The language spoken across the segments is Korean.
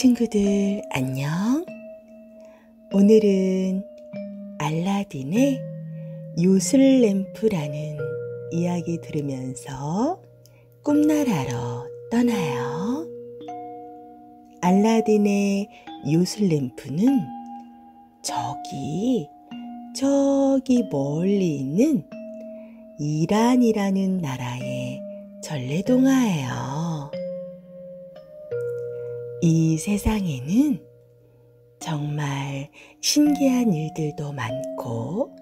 친구들 안녕. 오늘은 알라딘의 요술램프라는 이야기 들으면서 꿈나라로 떠나요. 알라딘의 요술램프는 저기 멀리 있는 이란이라는 나라의 전래동화예요. 이 세상에는 정말 신기한 일들도 많고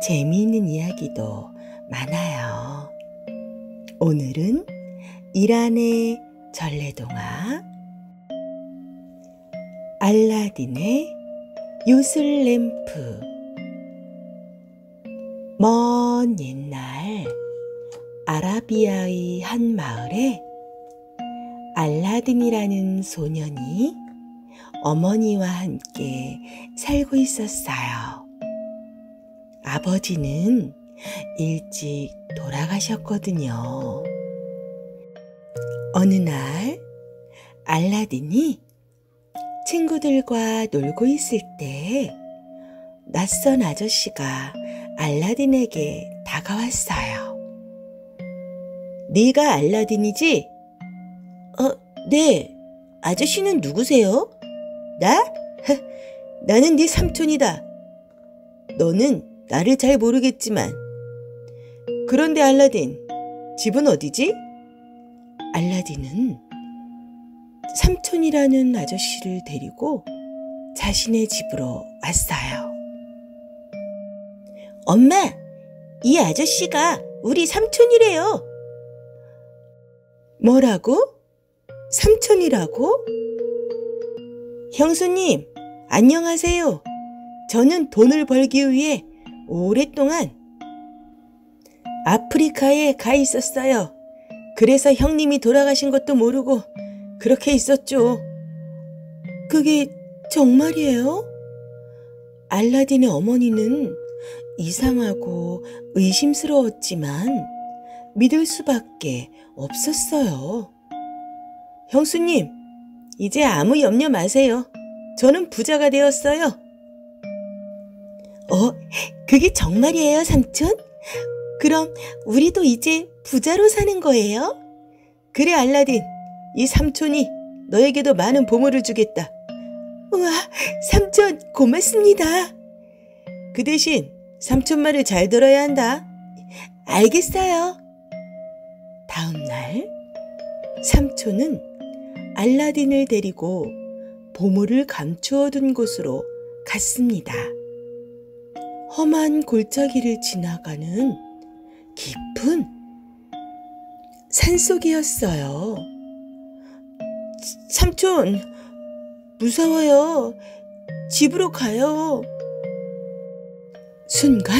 재미있는 이야기도 많아요. 오늘은 이란의 전래동화 알라딘의 요술램프. 먼 옛날 아라비아의 한 마을에 알라딘이라는 소년이 어머니와 함께 살고 있었어요. 아버지는 일찍 돌아가셨거든요. 어느 날 알라딘이 친구들과 놀고 있을 때 낯선 아저씨가 알라딘에게 다가왔어요. 네가 알라딘이지? 네. 아저씨는 누구세요? 나? 나는 네 삼촌이다. 너는 나를 잘 모르겠지만. 그런데 알라딘, 집은 어디지? 알라딘은 삼촌이라는 아저씨를 데리고 자신의 집으로 왔어요. 엄마, 이 아저씨가 우리 삼촌이래요. 뭐라고? 삼촌이라고? 형수님, 안녕하세요. 저는 돈을 벌기 위해 오랫동안 아프리카에 가 있었어요. 그래서 형님이 돌아가신 것도 모르고 그렇게 있었죠. 그게 정말이에요? 알라딘의 어머니는 이상하고 의심스러웠지만 믿을 수밖에 없었어요. 형수님, 이제 아무 염려 마세요. 저는 부자가 되었어요. 그게 정말이에요, 삼촌? 그럼 우리도 이제 부자로 사는 거예요? 그래, 알라딘. 이 삼촌이 너에게도 많은 보물을 주겠다. 우와, 삼촌 고맙습니다. 그 대신 삼촌 말을 잘 들어야 한다. 알겠어요. 다음 날 삼촌은 알라딘을 데리고 보물을 감추어둔 곳으로 갔습니다. 험한 골짜기를 지나가는 깊은 산속이었어요. 삼촌, 무서워요. 집으로 가요. 순간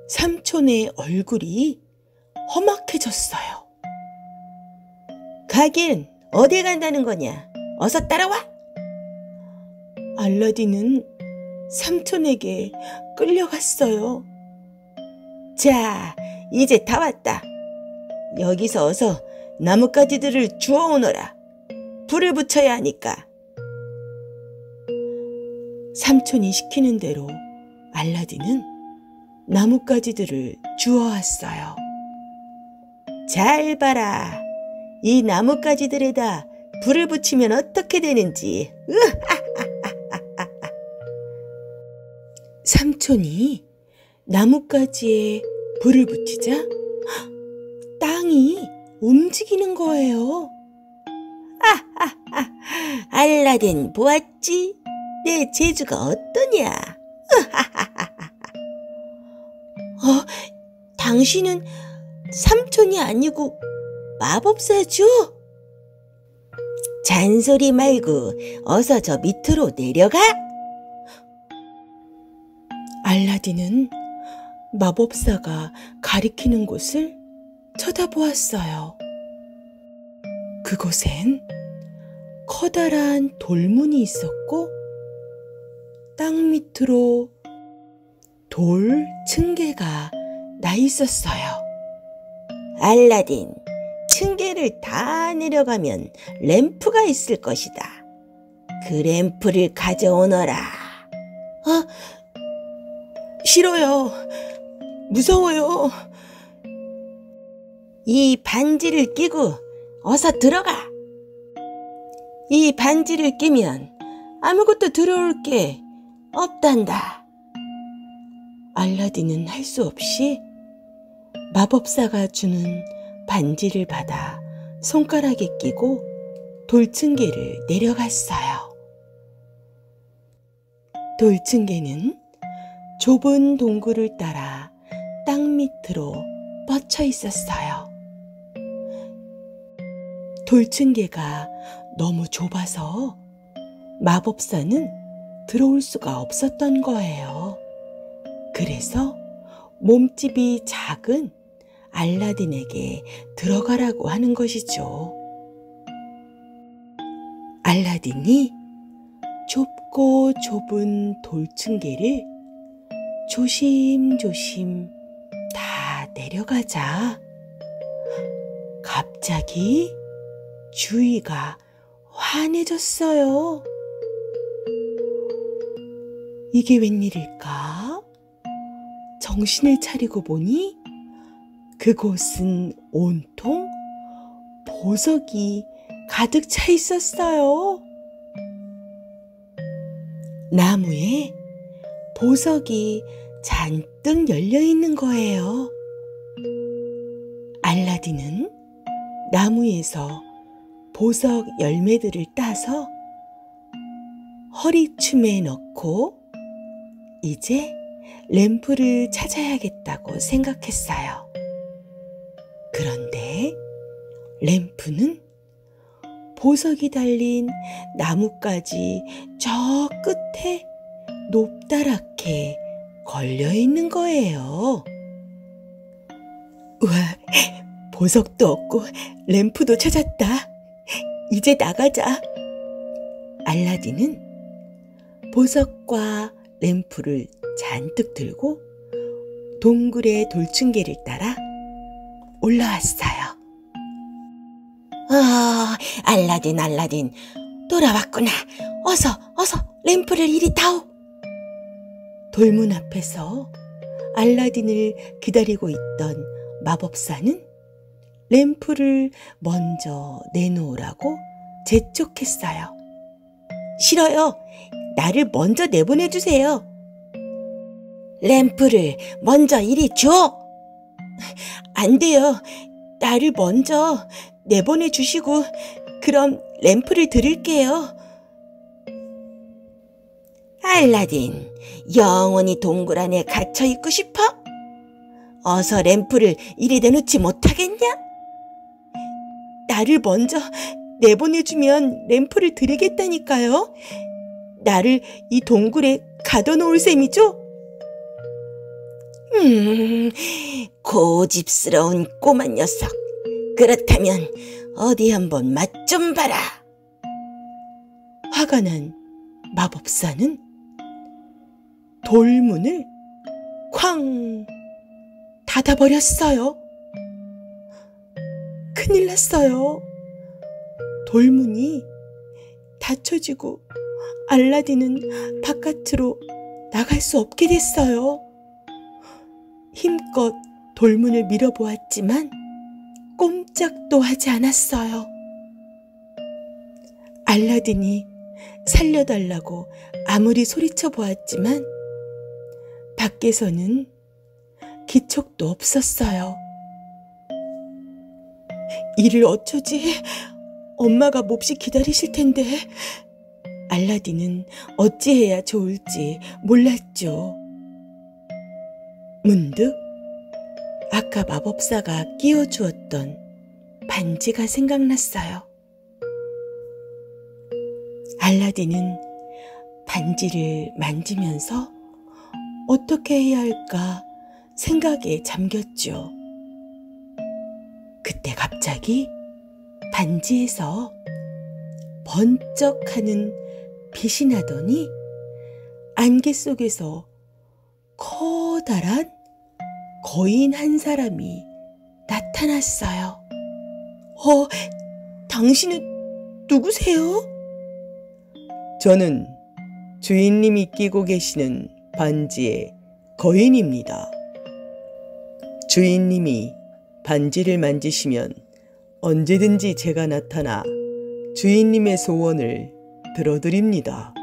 삼촌의 얼굴이 험악해졌어요. 가긴 어디 간다는 거냐? 어서 따라와. 알라딘은 삼촌에게 끌려갔어요. 자, 이제 다 왔다. 여기서 어서 나뭇가지들을 주워오너라. 불을 붙여야 하니까. 삼촌이 시키는 대로 알라딘은 나뭇가지들을 주워왔어요. 잘 봐라. 이 나뭇가지들에다 불을 붙이면 어떻게 되는지. 삼촌이 나뭇가지에 불을 붙이자 땅이 움직이는 거예요. 알라딘 보았지? 내 재주가 어떠냐? 당신은 삼촌이 아니고 마법사죠? 잔소리 말고 어서 저 밑으로 내려가. 알라딘은 마법사가 가리키는 곳을 쳐다보았어요. 그곳엔 커다란 돌문이 있었고 땅 밑으로 돌 층계가 나 있었어요. 알라딘, 층계를 다 내려가면 램프가 있을 것이다. 그 램프를 가져오너라. 아, 싫어요. 무서워요. 이 반지를 끼고 어서 들어가. 이 반지를 끼면 아무것도 들어올 게 없단다. 알라딘은 할 수 없이 마법사가 주는 반지를 받아 손가락에 끼고 돌층계를 내려갔어요. 돌층계는 좁은 동굴을 따라 땅 밑으로 뻗쳐 있었어요. 돌층계가 너무 좁아서 마법사는 들어올 수가 없었던 거예요. 그래서 몸집이 작은 알라딘에게 들어가라고 하는 것이죠. 알라딘이 좁고 좁은 돌층계를 조심조심 다 내려가자 갑자기 주위가 환해졌어요. 이게 웬일일까? 정신을 차리고 보니 그곳은 온통 보석이 가득 차 있었어요. 나무에 보석이 잔뜩 열려 있는 거예요. 알라딘은 나무에서 보석 열매들을 따서 허리춤에 넣고 이제 램프를 찾아야겠다고 생각했어요. 그런데 램프는 보석이 달린 나뭇가지 저 끝에 높다랗게 걸려 있는 거예요. 우와, 보석도 없고 램프도 찾았다. 이제 나가자. 알라딘은 보석과 램프를 잔뜩 들고 동굴의 돌층계를 따라 올라왔어요. 알라딘, 돌아왔구나. 어서 램프를 이리 다오. 돌문 앞에서 알라딘을 기다리고 있던 마법사는 램프를 먼저 내놓으라고 재촉했어요. 싫어요. 나를 먼저 내보내주세요. 램프를 먼저 이리 줘. 안 돼요. 나를 먼저 내보내주시고 그럼 램프를 드릴게요. 알라딘, 영원히 동굴 안에 갇혀 있고 싶어? 어서 램프를 이리 내놓지 못하겠냐? 나를 먼저 내보내주면 램프를 드리겠다니까요. 나를 이 동굴에 가둬놓을 셈이죠? 고집스러운 꼬마 녀석. 그렇다면 어디 한번 맛 좀 봐라. 화가 난 마법사는 돌문을 쾅 닫아버렸어요. 큰일 났어요. 돌문이 닫혀지고 알라딘은 바깥으로 나갈 수 없게 됐어요. 힘껏 돌문을 밀어보았지만 꼼짝도 하지 않았어요. 알라딘이 살려달라고 아무리 소리쳐 보았지만 밖에서는 기척도 없었어요. 이를 어쩌지? 엄마가 몹시 기다리실 텐데. 알라딘은 어찌해야 좋을지 몰랐죠. 문득 아까 마법사가 끼워주었던 반지가 생각났어요. 알라딘은 반지를 만지면서 어떻게 해야 할까 생각에 잠겼죠. 그때 갑자기 반지에서 번쩍하는 빛이 나더니 안개 속에서 커다란 거인 한 사람이 나타났어요. 당신은 누구세요? 저는 주인님이 끼고 계시는 반지의 거인입니다. 주인님이 반지를 만지시면 언제든지 제가 나타나 주인님의 소원을 들어드립니다.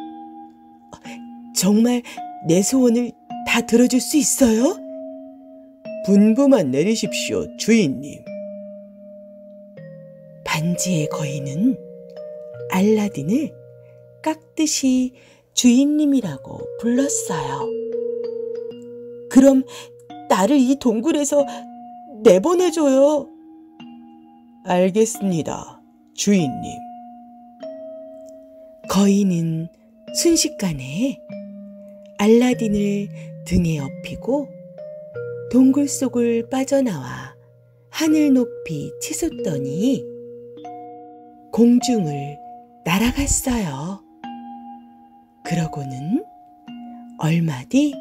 정말 내 소원을 다 들어줄 수 있어요? 분부만 내리십시오, 주인님. 반지의 거인은 알라딘을 깍듯이 주인님이라고 불렀어요. 그럼 나를 이 동굴에서 내보내줘요. 알겠습니다, 주인님. 거인은 순식간에 알라딘을 등에 업히고 동굴 속을 빠져나와 하늘 높이 치솟더니 공중을 날아갔어요. 그러고는 얼마 뒤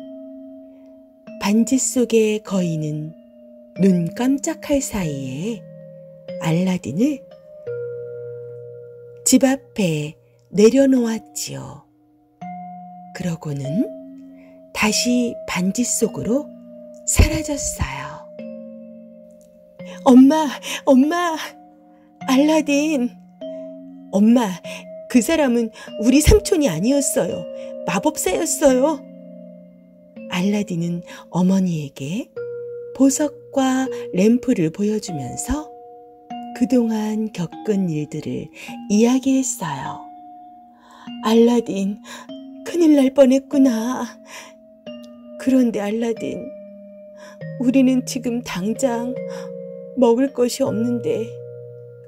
반지 속의 거인은 눈 깜짝할 사이에 알라딘을 집 앞에 내려놓았지요. 그러고는 다시 반지 속으로 사라졌어요. 엄마, 알라딘. 엄마, 그 사람은 우리 삼촌이 아니었어요. 마법사였어요. 알라딘은 어머니에게 보석과 램프를 보여주면서 그동안 겪은 일들을 이야기했어요. 알라딘, 큰일 날 뻔했구나. 그런데 알라딘, 우리는 지금 당장 먹을 것이 없는데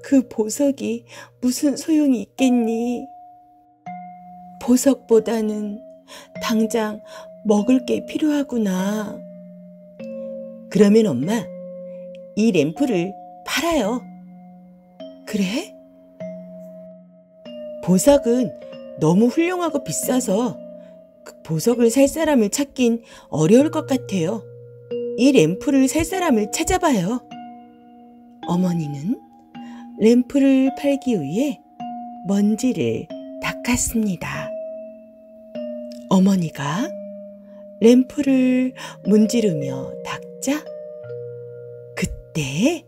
그 보석이 무슨 소용이 있겠니? 보석보다는 당장 먹을 게 필요하구나. 그러면 엄마, 이 램프를 팔아요. 그래? 보석은 너무 훌륭하고 비싸서 그 보석을 살 사람을 찾긴 어려울 것 같아요. 이 램프를 살 사람을 찾아봐요. 어머니는 램프를 팔기 위해 먼지를 닦았습니다. 어머니가 램프를 문지르며 닦자 그때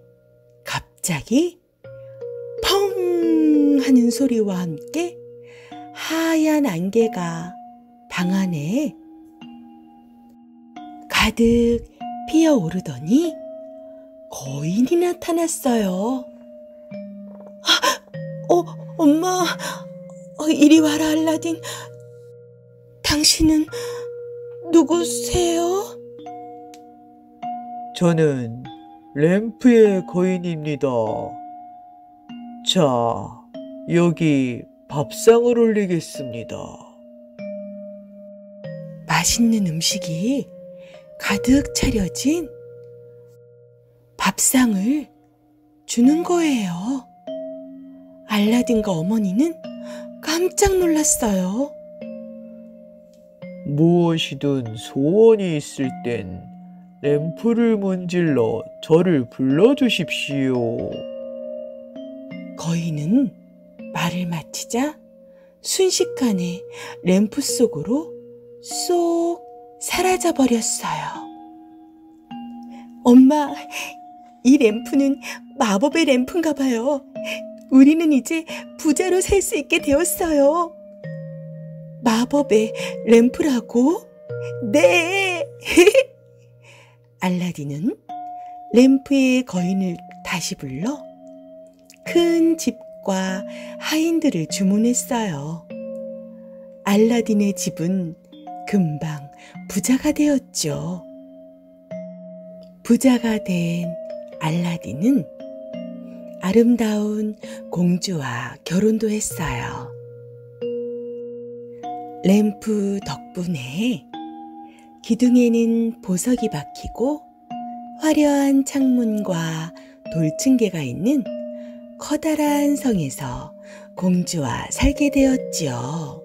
갑자기 펑 하는 소리와 함께 하얀 안개가 방 안에 가득 피어오르더니 거인이 나타났어요. 엄마, 이리 와라, 알라딘. 당신은 누구세요? 저는 램프의 거인입니다. 자, 여기 밥상을 올리겠습니다. 맛있는 음식이 가득 차려진 밥상을 주는 거예요. 알라딘과 어머니는 깜짝 놀랐어요. 무엇이든 소원이 있을 땐 램프를 문질러 저를 불러주십시오. 거인은 말을 마치자 순식간에 램프 속으로 쏙 사라져 버렸어요. 엄마, 이 램프는 마법의 램프인가 봐요. 우리는 이제 부자로 살 수 있게 되었어요. 마법의 램프라고? 네! 알라딘은 램프의 거인을 다시 불러 큰 집과 하인들을 주문했어요. 알라딘의 집은 금방 부자가 되었죠. 부자가 된 알라딘은 아름다운 공주와 결혼도 했어요. 램프 덕분에 기둥에는 보석이 박히고 화려한 창문과 돌층계가 있는 커다란 성에서 공주와 살게 되었지요.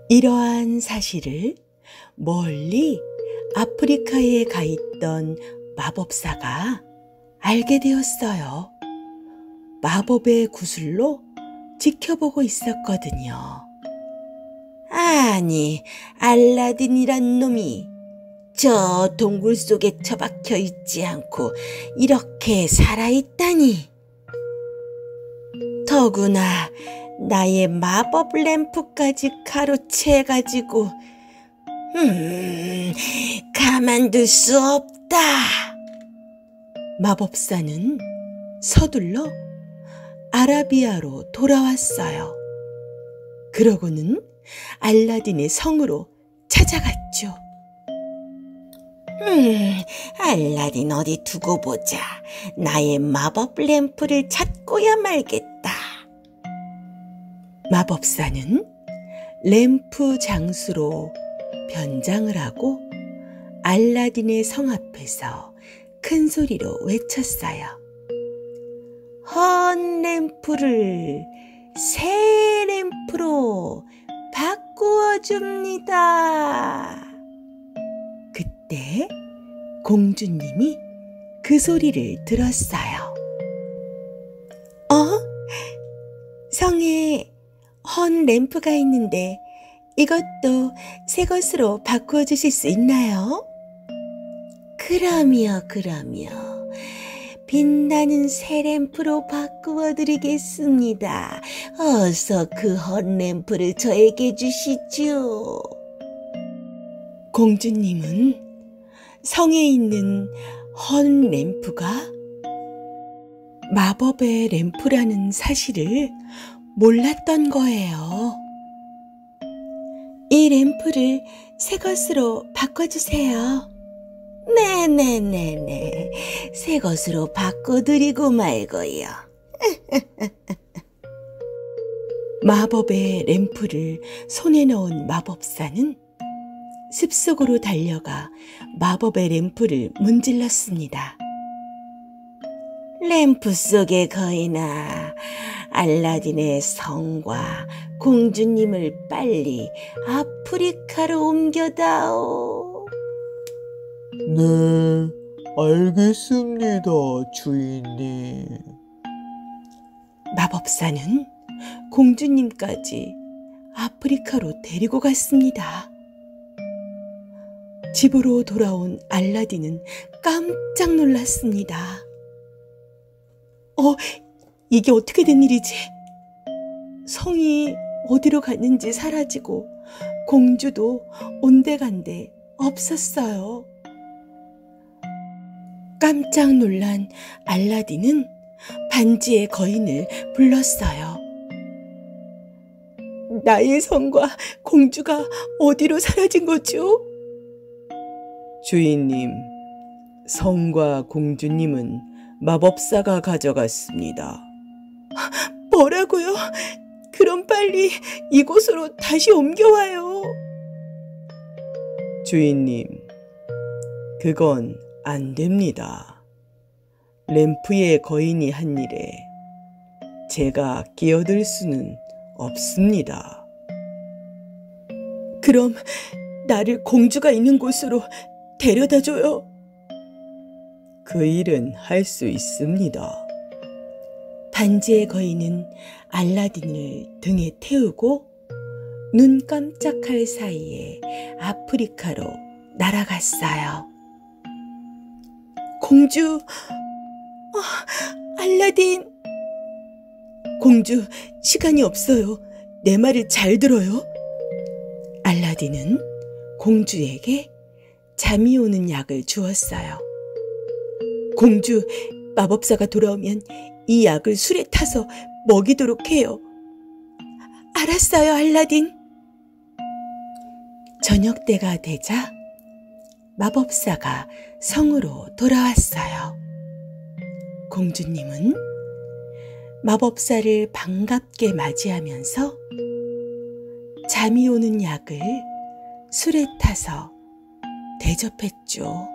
이러한 사실을 멀리 아프리카에 가 있던 마법사가 알게 되었어요. 마법의 구슬로 지켜보고 있었거든요. 아니, 알라딘이란 놈이 저 동굴 속에 처박혀 있지 않고 이렇게 살아있다니. 더구나 나의 마법 램프까지 가로채가지고 가만둘 수 없다. 마법사는 서둘러 아라비아로 돌아왔어요. 그러고는 알라딘의 성으로 찾아갔죠. 알라딘 어디 두고 보자. 나의 마법 램프를 찾고야 말겠다. 마법사는 램프 장수로 변장을 하고 알라딘의 성 앞에서 큰 소리로 외쳤어요. 헌 램프를 새 램프로 바꾸어 줍니다. 그때 공주님이 그 소리를 들었어요. 성에 헌 램프가 있는데 이것도 새 것으로 바꾸어 주실 수 있나요? 그럼요. 빛나는 새 램프로 바꾸어 드리겠습니다. 어서 그 헌 램프를 저에게 주시죠. 공주님은 성에 있는 헌 램프가 마법의 램프라는 사실을 몰랐던 거예요. 이 램프를 새 것으로 바꿔주세요. 네네네네. 새 것으로 바꿔드리고 말고요. 마법의 램프를 손에 넣은 마법사는 숲속으로 달려가 마법의 램프를 문질렀습니다. 램프 속의 거인아, 알라딘의 성과 공주님을 빨리 아프리카로 옮겨다오. 네, 알겠습니다, 주인님. 마법사는 공주님까지 아프리카로 데리고 갔습니다. 집으로 돌아온 알라딘은 깜짝 놀랐습니다. 이게 어떻게 된 일이지? 성이 어디로 갔는지 사라지고 공주도 온데간데 없었어요. 깜짝 놀란 알라딘은 반지의 거인을 불렀어요. 나의 성과 공주가 어디로 사라진 거죠? 주인님, 성과 공주님은 마법사가 가져갔습니다. 뭐라고요? 그럼 빨리 이곳으로 다시 옮겨와요. 주인님, 그건 안 됩니다. 램프의 거인이 한 일에 제가 끼어들 수는 없습니다. 그럼 나를 공주가 있는 곳으로 데려다줘요. 그 일은 할 수 있습니다. 반지의 거인은 알라딘을 등에 태우고 눈 깜짝할 사이에 아프리카로 날아갔어요. 공주, 알라딘. 공주, 시간이 없어요. 내 말을 잘 들어요. 알라딘은 공주에게 잠이 오는 약을 주었어요. 공주, 마법사가 돌아오면 이 약을 술에 타서 먹이도록 해요. 알았어요, 알라딘. 저녁 때가 되자 마법사가 성으로 돌아왔어요. 공주님은 마법사를 반갑게 맞이하면서 잠이 오는 약을 술에 타서 대접했죠.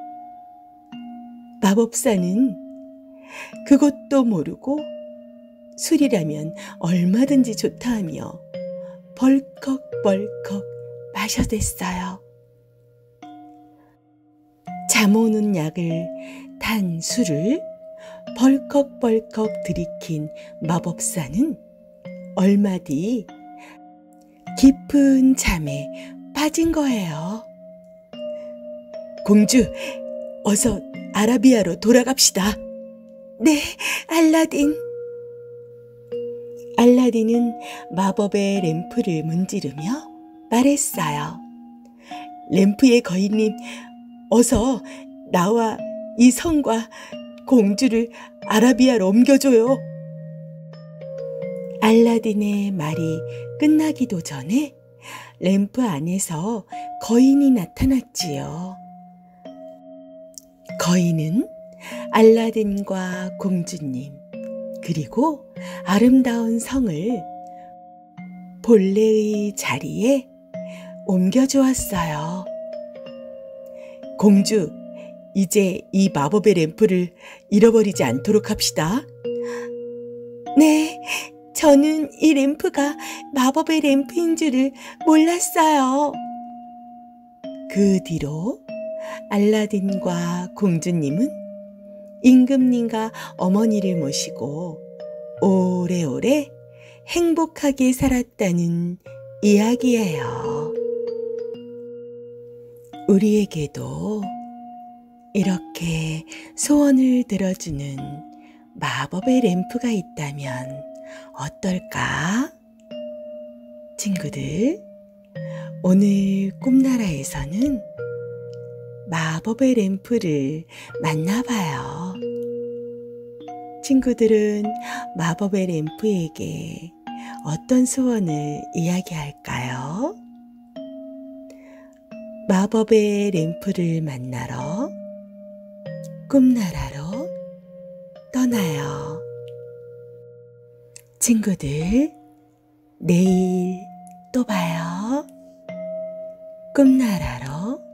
마법사는 그것도 모르고 술이라면 얼마든지 좋다 하며 벌컥벌컥 마셔댔어요. 잠 오는 약을 탄 술을 벌컥벌컥 들이킨 마법사는 얼마 뒤 깊은 잠에 빠진 거예요. 공주, 어서 아라비아로 돌아갑시다. 네, 알라딘. 알라딘은 마법의 램프를 문지르며 말했어요. 램프의 거인님, 어서 나와 이 성과 공주를 아라비아로 옮겨줘요. 알라딘의 말이 끝나기도 전에 램프 안에서 거인이 나타났지요. 거인은 알라딘과 공주님, 그리고 아름다운 성을 본래의 자리에 옮겨주었어요. 공주, 이제 이 마법의 램프를 잃어버리지 않도록 합시다. 네, 저는 이 램프가 마법의 램프인 줄을 몰랐어요. 그 뒤로 알라딘과 공주님은 임금님과 어머니를 모시고 오래오래 행복하게 살았다는 이야기예요. 우리에게도 이렇게 소원을 들어주는 마법의 램프가 있다면 어떨까? 친구들, 오늘 꿈나라에서는 마법의 램프를 만나봐요. 친구들은 마법의 램프에게 어떤 소원을 이야기할까요? 마법의 램프를 만나러 꿈나라로 떠나요. 친구들, 내일 또 봐요. 꿈나라로